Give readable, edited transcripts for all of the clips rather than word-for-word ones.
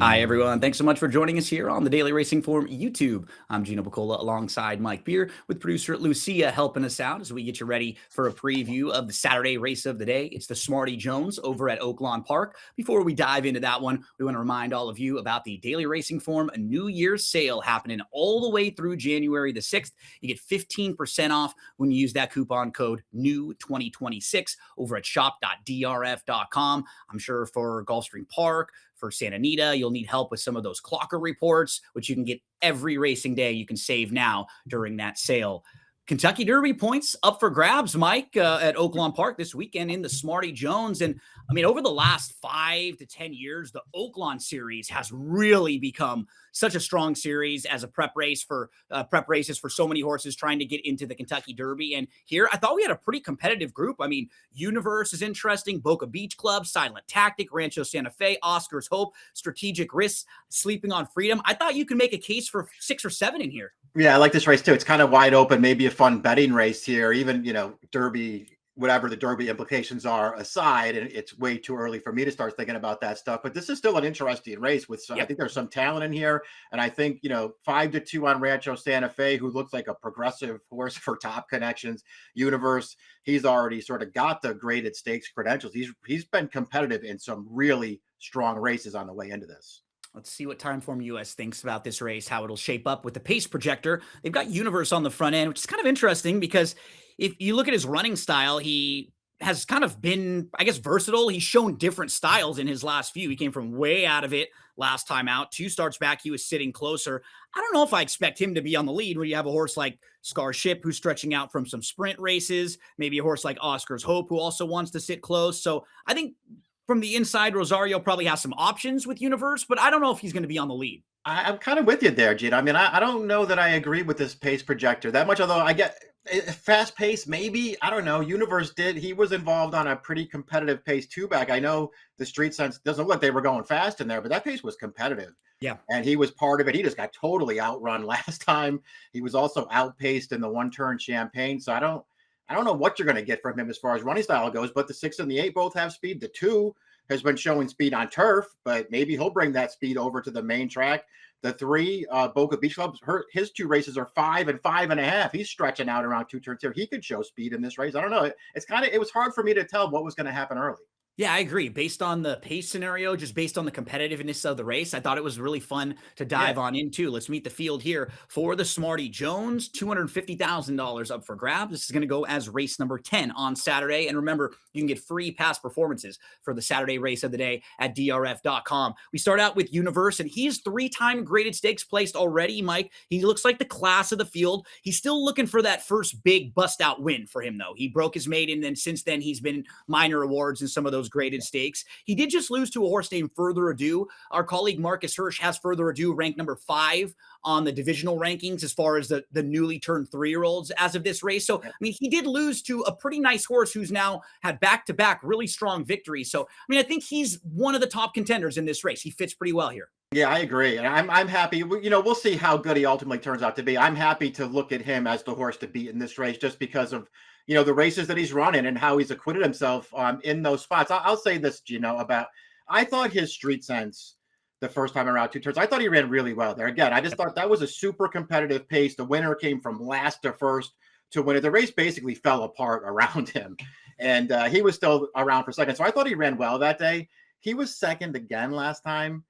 Hi, everyone. Thanks so much for joining us here on the Daily Racing Form YouTube. I'm Gino Buccola alongside Mike Beer with producer Lucia helping us out as we get you ready for a preview of the Saturday race of the day. It's the Smarty Jones over at Oaklawn Park. Before we dive into that one, we want to remind all of you about the Daily Racing Form New Year's sale happening all the way through January the 6th. You get 15% off when you use that coupon code NEW2026 over at shop.drf.com. I'm sure for Gulfstream Park, for Santa Anita, you'll need help with some of those clocker reports, which you can get every racing day. You can save now during that sale. Kentucky Derby points up for grabs, Mike, at Oaklawn Park this weekend in the Smarty Jones. And I mean, over the last 5 to 10 years, the Oaklawn series has really become such a strong series as a prep races for so many horses trying to get into the Kentucky Derby. And here, I thought we had a pretty competitive group. I mean, Universe is interesting, Boca Beach Club, Silent Tactic, Rancho Santa Fe, Oscar's Hope, Strategic Risks, Sleeping on Freedom. I thought you could make a case for 6 or 7 in here. Yeah, I like this race too. It's kind of wide open, maybe a fun betting race here, even, Derby, whatever the Derby implications are aside. And it's way too early for me to start thinking about that stuff. But this is still an interesting race with some, I think there's some talent in here. And I think, 5-2 on Rancho Santa Fe, who looks like a progressive horse for top connections. Universe, he's already sort of got the graded stakes credentials. He's been competitive in some really strong races on the way into this. Let's see what Timeform US thinks about this race, how it'll shape up with the pace projector. They've got Universe on the front end, which is kind of interesting because if you look at his running style, he has kind of been, I guess, versatile. He's shown different styles in his last few. He came from way out of it last time out. 2 starts back, he was sitting closer. I don't know if I expect him to be on the lead when you have a horse like Starship, who's stretching out from some sprint races, maybe a horse like Oscar's Hope, who also wants to sit close. So I think from the inside, Rosario probably has some options with Universe, but I don't know if he's going to be on the lead. I'm kind of with you there, Gene. I mean, I don't know that I agree with this pace projector that much, although I get fast pace, maybe. I don't know. Universe he was involved on a pretty competitive pace 2-back. I know the street sense doesn't look like they were going fast in there, but that pace was competitive. Yeah. And he was part of it. He just got totally outrun last time. He was also outpaced in the 1-turn Champagne. So I don't know what you're going to get from him as far as running style goes, but the 6 and the 8 both have speed. The 2 has been showing speed on turf, but maybe he'll bring that speed over to the main track. The 3, Boca Beach Club, his 2 races are 5 and 5.5. He's stretching out around 2 turns here. He could show speed in this race. I don't know. It was hard for me to tell what was going to happen early. Yeah, I agree. Based on the pace scenario, just based on the competitiveness of the race, I thought it was really fun to dive on into. Let's meet the field here for the Smarty Jones. $250,000 up for grabs. This is going to go as race number 10 on Saturday. And remember, you can get free past performances for the Saturday race of the day at DRF.com. We start out with Universe, and he's 3-time graded stakes placed already, Mike. He looks like the class of the field. He's still looking for that first big bust-out win for him, though. He broke his maiden, and since then, he's been minor awards in some of those graded stakes. He did just lose to a horse named Further Ado. Our colleague Marcus Hirsch has Further Ado ranked number 5 on the divisional rankings as far as the newly turned 3-year-olds as of this race. So, I mean, he did lose to a pretty nice horse who's now had back-to-back really strong victories. So, I mean, I think he's one of the top contenders in this race. He fits pretty well here. Yeah, I agree. And I'm happy. We'll see how good he ultimately turns out to be. I'm happy to look at him as the horse to beat in this race just because of, the races that he's running and how he's acquitted himself in those spots. I'll say this, I thought his street sense the first time around 2 turns, I thought he ran really well there. Again, I just thought that was a super competitive pace. The winner came from last to first to win it. The race basically fell apart around him. And he was still around for second. So I thought he ran well that day. He was second again last time.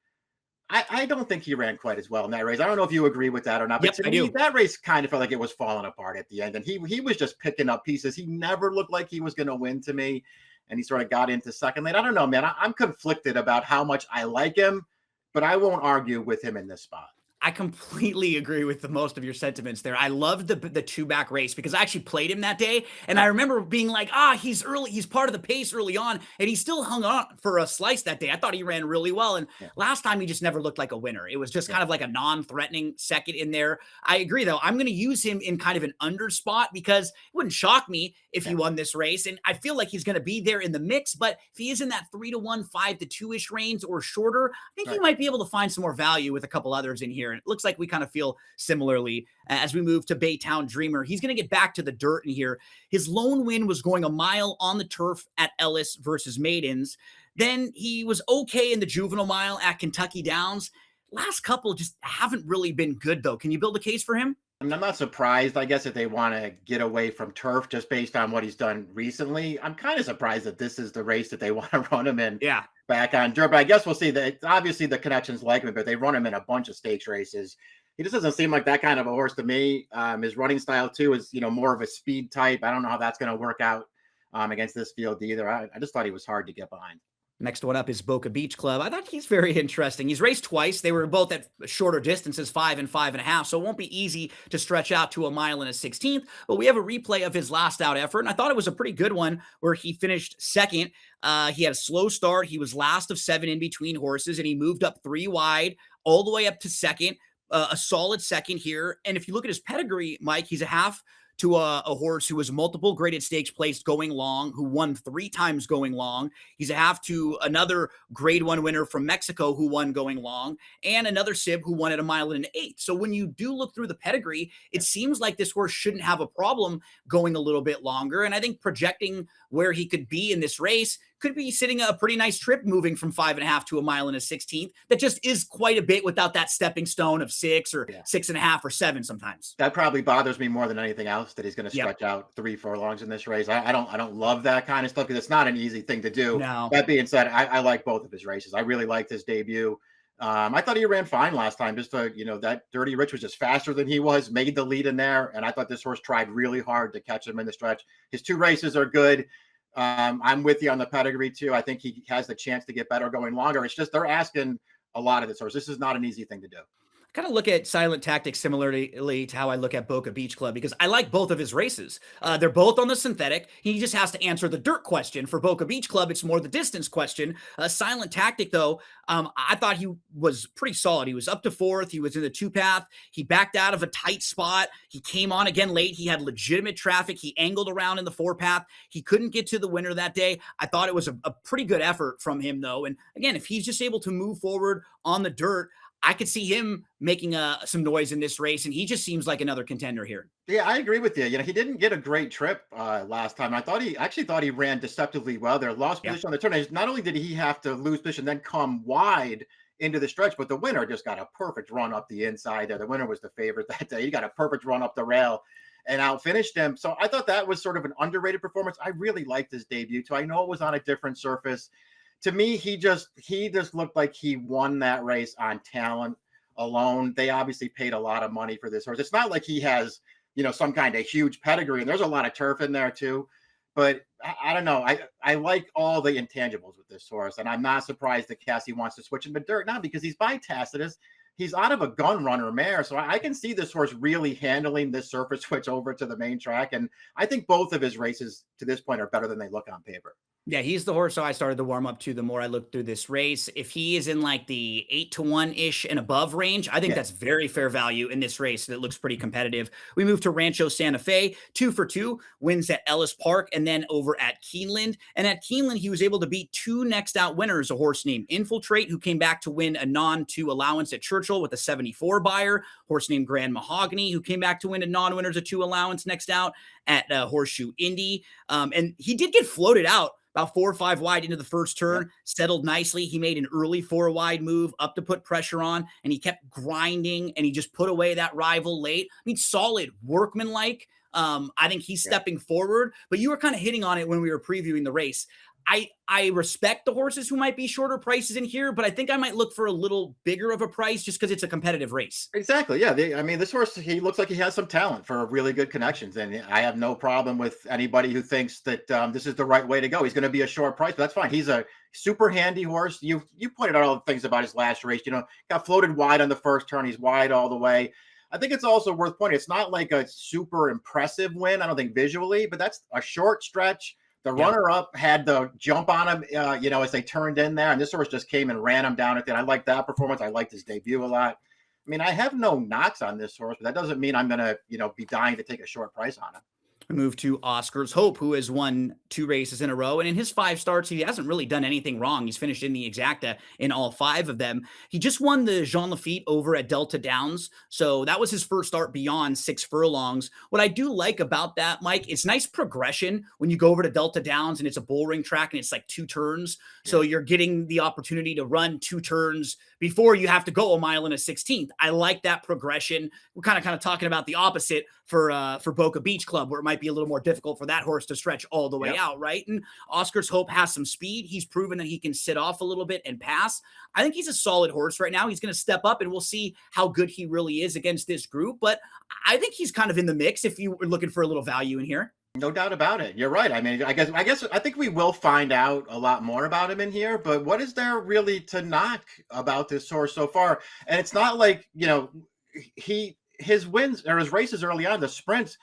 I don't think he ran quite as well in that race. I don't know if you agree with that or not, but to me, that race kind of felt like it was falling apart at the end. And he was just picking up pieces. He never looked like he was going to win to me. And he sort of got into second lane. I don't know, man. I'm conflicted about how much I like him, but I won't argue with him in this spot. I completely agree with most of your sentiments there. I loved the 2-back race because I actually played him that day. And I remember being like, he's early. He's part of the pace early on. And he still hung on for a slice that day. I thought he ran really well. And last time he just never looked like a winner. It was just kind of like a non-threatening second in there. I agree, though. I'm going to use him in kind of an under spot because it wouldn't shock me if he won this race. And I feel like he's going to be there in the mix. But if he is in that 3-1, 5-2-ish range or shorter, I think he might be able to find some more value with a couple others in here. And it looks like we kind of feel similarly as we move to Baytown Dreamer. He's going to get back to the dirt in here. His lone win was going a mile on the turf at Ellis versus Maidens. Then he was okay in the juvenile mile at Kentucky Downs. Last couple just haven't really been good, though. Can you build a case for him? I mean, I'm not surprised, I guess, if they want to get away from turf just based on what he's done recently. I'm kind of surprised that this is the race that they want to run him in Yeah. back on dirt. But I guess we'll see. That obviously the connections like him, but they run him in a bunch of stakes races. He just doesn't seem like that kind of a horse to me. His running style too is, more of a speed type. I don't know how that's going to work out against this field either. I just thought he was hard to get behind. Next one up is Boca Beach Club. I thought he's very interesting. He's raced twice. They were both at shorter distances, 5 and 5.5, so it won't be easy to stretch out to a mile and a 16th, but we have a replay of his last out effort, and I thought it was a pretty good one where he finished second. He had a slow start. He was last of 7 in between horses, and he moved up 3 wide all the way up to second, a solid second here. And if you look at his pedigree, Mike, he's a half to a horse who was multiple graded stakes placed going long, who won 3 times going long. He's a half to another grade 1 winner from Mexico who won going long, and another sib who won at a mile and an 8th. So when you do look through the pedigree, it seems like this horse shouldn't have a problem going a little bit longer. And I think projecting where he could be in this race could be sitting a pretty nice trip moving from 5.5 to a mile and a 16th. That just is quite a bit without that stepping stone of 6 or 6.5 or 7 sometimes. That probably bothers me more than anything else, that he's going to stretch out 3 furlongs in this race. I don't love that kind of stuff because it's not an easy thing to do. No. That being said, I like both of his races. I really liked his debut. I thought he ran fine last time. Just that Dirty Rich was just faster than he was, made the lead in there, and I thought this horse tried really hard to catch him in the stretch. His 2 races are good. I'm with you on the pedigree too. I think he has the chance to get better going longer. It's just they're asking a lot of this horse. This is not an easy thing to do. Kind of look at Silent Tactics similarly to how I look at Boca Beach Club because I like both of his races. They're both on the synthetic. He just has to answer the dirt question. For Boca Beach Club, it's more the distance question. Silent Tactic, though, I thought he was pretty solid. He was up to 4th. He was in the 2-path. He backed out of a tight spot. He came on again late. He had legitimate traffic. He angled around in the 4-path. He couldn't get to the winner that day. I thought it was a pretty good effort from him, though. And again, if he's just able to move forward on the dirt, I could see him making some noise in this race, and he just seems like another contender here. Yeah, I agree with you. He didn't get a great trip last time. I actually thought he ran deceptively well there. Lost position on the turn. Not only did he have to lose position, then come wide into the stretch, but the winner just got a perfect run up the inside there. The winner was the favorite that day. He got a perfect run up the rail and outfinished him. So I thought that was sort of an underrated performance. I really liked his debut too. I know it was on a different surface. To me, he just looked like he won that race on talent alone. They obviously paid a lot of money for this horse. It's not like he has, some kind of huge pedigree, and there's a lot of turf in there too. But I don't know. I like all the intangibles with this horse, and I'm not surprised that Cassie wants to switch him to dirt now because he's by Tacitus. He's out of a gun runner mare, so I can see this horse really handling this surface switch over to the main track. And I think both of his races to this point are better than they look on paper. Yeah, he's the horse I started to warm up to the more I looked through this race. If he is in like the 8-1-ish and above range, I think that's very fair value in this race. That looks pretty competitive. We move to Rancho Santa Fe, 2 for 2, wins at Ellis Park and then over at Keeneland. And at Keeneland, he was able to beat 2 next out winners, a horse named Infiltrate, who came back to win a non-2 allowance at Churchill with a 74 buyer, horse named Grand Mahogany, who came back to win a non-winners a 2 allowance next out at Horseshoe Indy. And he did get floated out about 4 or 5 wide into the first turn, settled nicely. He made an early 4 wide move up to put pressure on, and he kept grinding, and he just put away that rival late. I mean, solid, workmanlike. I think he's stepping forward, but you were kind of hitting on it when we were previewing the race. I respect the horses who might be shorter prices in here, but I think I might look for a little bigger of a price just because it's a competitive race. Exactly. Yeah. This horse, he looks like he has some talent for really good connections. And I have no problem with anybody who thinks that this is the right way to go. He's going to be a short price, but that's fine. He's a super handy horse. You pointed out all the things about his last race. Got floated wide on the first turn. He's wide all the way. I think it's also worth pointing. It's not like a super impressive win, I don't think visually, but that's a short stretch. The runner-up had the jump on him, as they turned in there, and this horse just came and ran him down at the end. I liked that performance. I liked his debut a lot. I mean, I have no knocks on this horse, but that doesn't mean I'm going to, be dying to take a short price on him. We move to Oscar's Hope, who has won 2 races in a row. And in his 5 starts, he hasn't really done anything wrong. He's finished in the exacta in all 5 of them. He just won the Jean Lafitte over at Delta Downs. So that was his first start beyond 6 furlongs. What I do like about that, Mike, it's nice progression when you go over to Delta Downs and it's a bull ring track and it's like 2 turns. So you're getting the opportunity to run 2 turns before you have to go a mile and a 16th. I like that progression. We're kind of talking about the opposite for Boca Beach Club, where it might be a little more difficult for that horse to stretch all the way out, right? And Oscar's Hope has some speed. He's proven that he can sit off a little bit and pass. I think he's a solid horse right now. He's going to step up, and we'll see how good he really is against this group. But I think he's kind of in the mix if you were looking for a little value in here. No doubt about it. You're right. I mean, I think we will find out a lot more about him in here, but what is there really to knock about this horse so far? And it's not like, his wins or his races early on, the sprints,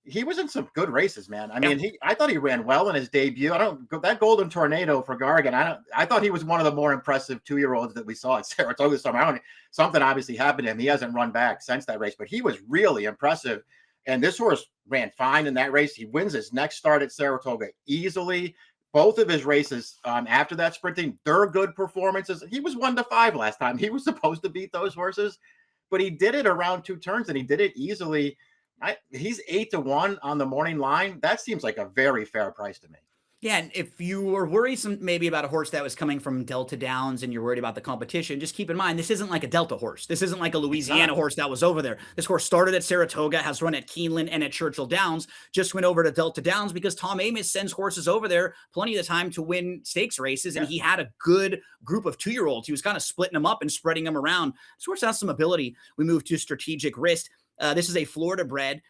he was in some good races, man. I mean, I thought he ran well in his debut. That Golden Tornado for Gargan. I thought he was one of the more impressive 2-year-olds that we saw at Saratoga this summer. Something obviously happened to him. He hasn't run back since that race, but he was really impressive. And this horse ran fine in that race. He wins his next start at Saratoga easily. Both of his races after that sprinting, they're good performances. He was 1-5 last time. He was supposed to beat those horses, but he did it around 2 turns and he did it easily. He's 8-1 on the morning line. That seems like a very fair price to me. Yeah, and if you were worried maybe about a horse that was coming from Delta Downs and you're worried about the competition, just keep in mind, this isn't like a Delta horse. This isn't like a Louisiana horse that was over there. This horse started at Saratoga, has run at Keeneland and at Churchill Downs, just went over to Delta Downs because Tom Amoss sends horses over there plenty of the time to win stakes races, and he had a good group of 2-year-olds. He was kind of splitting them up and spreading them around. This horse has some ability. We move to Strategic Wrist. This is a Florida bred.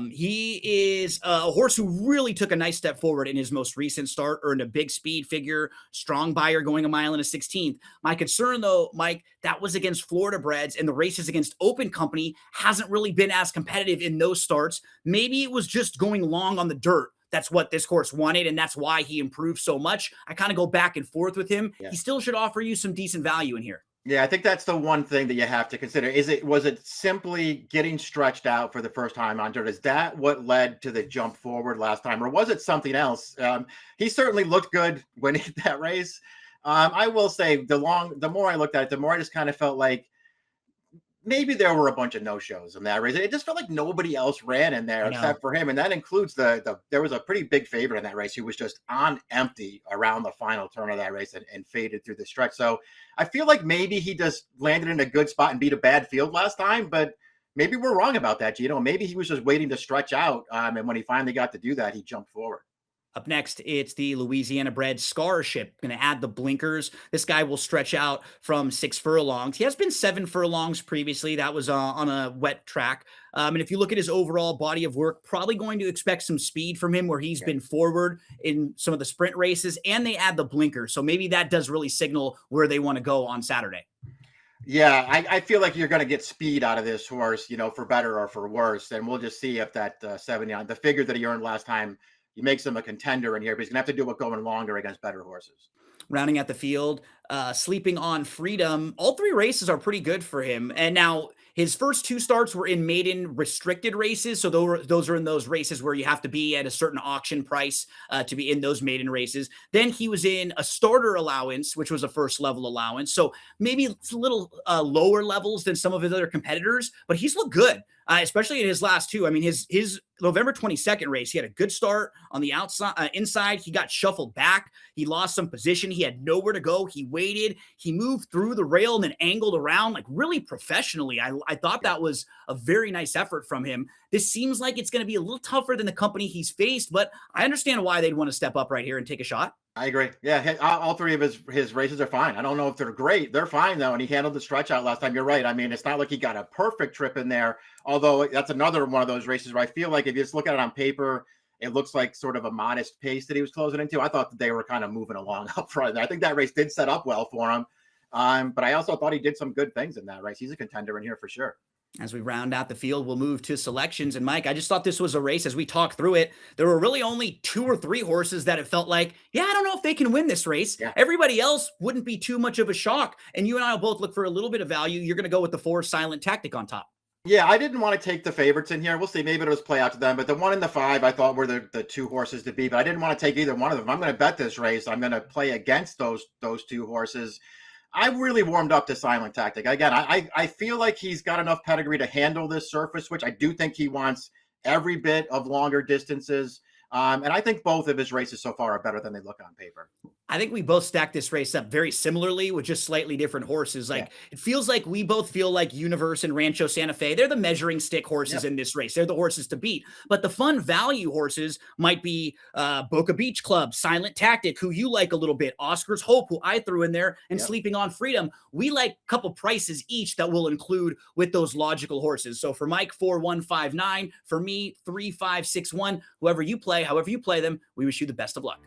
He is a horse who really took a nice step forward in his most recent start, earned a big speed figure, strong buyer going a mile and a 16th. My concern though, Mike, that was against Florida breds, and the races against Open Company hasn't really been as competitive in those starts. Maybe it was just going long on the dirt. That's what this horse wanted, and that's why he improved so much. I kind of go back and forth with him. He still should offer you some decent value in here. Yeah, I think that's the one thing that you have to consider. Was it simply getting stretched out for the first time on dirt? Is that what led to the jump forward last time, or was it something else? He certainly looked good winning that race. I will say the more I looked at it, the more I just kind of felt like maybe there were a bunch of no-shows in that race. It just felt like nobody else ran in there except for him. And that includes there was a pretty big favorite in that race who was just on empty around the final turn of that race and faded through the stretch. So I feel like maybe he just landed in a good spot and beat a bad field last time, but maybe we're wrong about that, Gino. Maybe he was just waiting to stretch out. And when he finally got to do that, he jumped forward. Up next, it's the Louisiana bred Scholarship. Going to add the blinkers. This guy will stretch out from 6 furlongs. He has been 7 furlongs previously. That was on a wet track. And if you look at his overall body of work, probably going to expect some speed from him where he's been forward in some of the sprint races, and they add the blinkers. So maybe that does really signal where they want to go on Saturday. Yeah, I feel like you're going to get speed out of this horse, for better or for worse. And we'll just see if that 79, the figure that he earned last time, he makes him a contender in here, but he's gonna have to do it going longer against better horses. Rounding out the field, Sleeping on Freedom. All 3 races are pretty good for him. And now his first 2 starts were in maiden restricted races. So those are in those races where you have to be at a certain auction price to be in those maiden races. Then he was in a starter allowance, which was a first level allowance. So maybe it's a little lower levels than some of his other competitors, but he's looked good. Especially in his last 2. I mean, his November 22nd race, he had a good start on the outside, inside. He got shuffled back. He lost some position. He had nowhere to go. He waited. He moved through the rail and then angled around like really professionally. I thought that was a very nice effort from him. This seems like it's going to be a little tougher than the company he's faced, but I understand why they'd want to step up right here and take a shot. I agree. Yeah, all 3 of his races are fine. I don't know if they're great. They're fine, though, and he handled the stretch out last time. You're right. I mean, it's not like he got a perfect trip in there, although that's another one of those races where I feel like if you just look at it on paper, it looks like sort of a modest pace that he was closing into. I thought that they were kind of moving along up front. I think that race did set up well for him, but I also thought he did some good things in that race. He's a contender in here for sure. As we round out the field, we'll move to selections. And Mike, I just thought this was a race as we talk through it. There were really only 2 or 3 horses that it felt like, I don't know if they can win this race. Yeah. Everybody else wouldn't be too much of a shock. And you and I will both look for a little bit of value. You're going to go with the 4 Silent Tactic on top. Yeah, I didn't want to take the favorites in here. We'll see. Maybe it'll just play out to them. But the 1 and the 5, I thought were the two horses to beat. But I didn't want to take either one of them. I'm going to bet this race. I'm going to play against those two horses. I really warmed up to Silent Tactic. Again, I feel like he's got enough pedigree to handle this surface, which I do think he wants every bit of longer distances. And I think both of his races so far are better than they look on paper. I think we both stacked this race up very similarly with just slightly different horses. Like it feels like we both feel like Universe and Rancho Santa Fe, they're the measuring stick horses in this race. They're the horses to beat. But the fun value horses might be Boca Beach Club, Silent Tactic, who you like a little bit, Oscar's Hope, who I threw in there, and Sleeping on Freedom. We like a couple prices each that we'll include with those logical horses. So for Mike, 4159. For me, 3561. Whoever you play, however you play them, we wish you the best of luck.